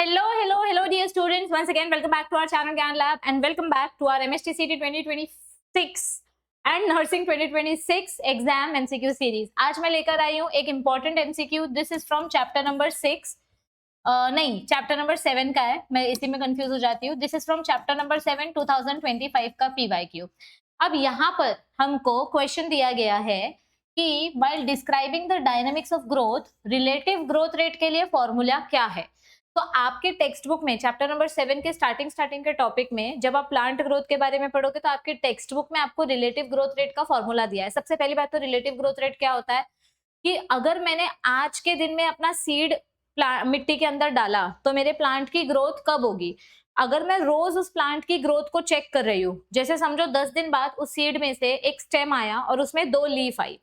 Hello, dear students. Once again, welcome back to our channel Gyan Lab and welcome back to our MSTCT 2026 and Nursing 2026 exam MCQ series. आज मैं लेकर आई हूँ एक important MCQ। This is from chapter number 6 नहीं, chapter number 7 का है, मैं इसी में कंफ्यूज हो जाती हूँ। This is from chapter number 7 2025 का PYQ। अब यहाँ पर हमको क्वेश्चन दिया गया है कि while describing the dynamics of growth, relative growth rate के लिए फॉर्मूला क्या है। तो आपके टेक्स्ट बुक में चैप्टर नंबर 7 के स्टार्टिंग के टॉपिक में जब आप प्लांट ग्रोथ के बारे में पढ़ोगे तो आपके टेक्स्ट बुक में आपको रिलेटिव ग्रोथ रेट का फॉर्मूला दिया है। सबसे पहली बात तो रिलेटिव ग्रोथ रेट क्या होता है कि अगर मैंने आज के दिन में अपना सीड मिट्टी के अंदर डाला तो मेरे प्लांट की ग्रोथ कब होगी। अगर मैं रोज उस प्लांट की ग्रोथ को चेक कर रही हूँ, जैसे समझो 10 दिन बाद उस सीड में से एक स्टेम आया और उसमें 2 लीफ आई।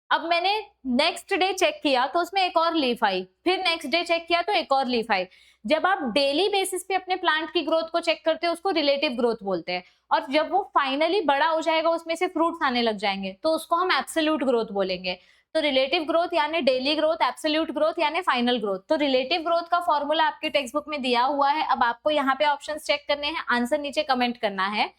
अब मैंने नेक्स्ट डे चेक किया तो उसमें एक और लीफ आई, फिर नेक्स्ट डे चेक किया तो एक और लीफ आई। जब आप डेली बेसिस पे अपने प्लांट की ग्रोथ को चेक करते हो उसको रिलेटिव ग्रोथ बोलते हैं, और जब वो फाइनली बड़ा हो जाएगा, उसमें से फ्रूट्स आने लग जाएंगे, तो उसको हम एब्सोल्यूट ग्रोथ बोलेंगे। तो रिलेटिव ग्रोथ यानी डेली ग्रोथ, एब्सोल्यूट ग्रोथ यानी फाइनल ग्रोथ। तो रिलेटिव ग्रोथ का फॉर्मूला आपके टेक्स्ट बुक में दिया हुआ है। अब आपको यहाँ पे ऑप्शंस चेक करने हैं, आंसर नीचे कमेंट करना है।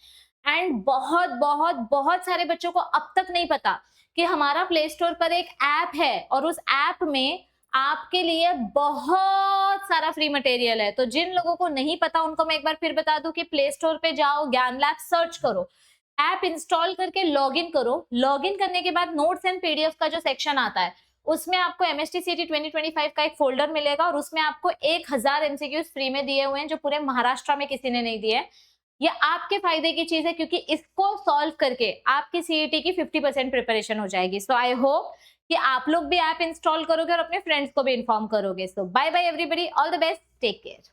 एंड बहुत बहुत बहुत सारे बच्चों को अब तक नहीं पता कि हमारा प्ले स्टोर पर एक ऐप है और उस ऐप में आपके लिए बहुत सारा फ्री मटेरियल है। तो जिन लोगों को नहीं पता उनको मैं एक बार फिर बता दूं कि प्ले स्टोर पे जाओ, ज्ञान लैब सर्च करो, ऐप इंस्टॉल करके लॉगिन करो। लॉगिन करने के बाद नोट्स एंड पीडीएफ का जो सेक्शन आता है उसमें आपको MSTCT 2025 का एक फोल्डर मिलेगा और उसमें आपको 1000 MCQs फ्री में दिए हुए हैं जो पूरे महाराष्ट्र में किसी ने नहीं दिए। ये आपके फायदे की चीज है क्योंकि इसको सॉल्व करके आपकी सीईटी की 50% प्रिपरेशन हो जाएगी। सो आई होप कि आप लोग भी ऐप इंस्टॉल करोगे और अपने फ्रेंड्स को भी इन्फॉर्म करोगे। So bye bye everybody, all the best, take care.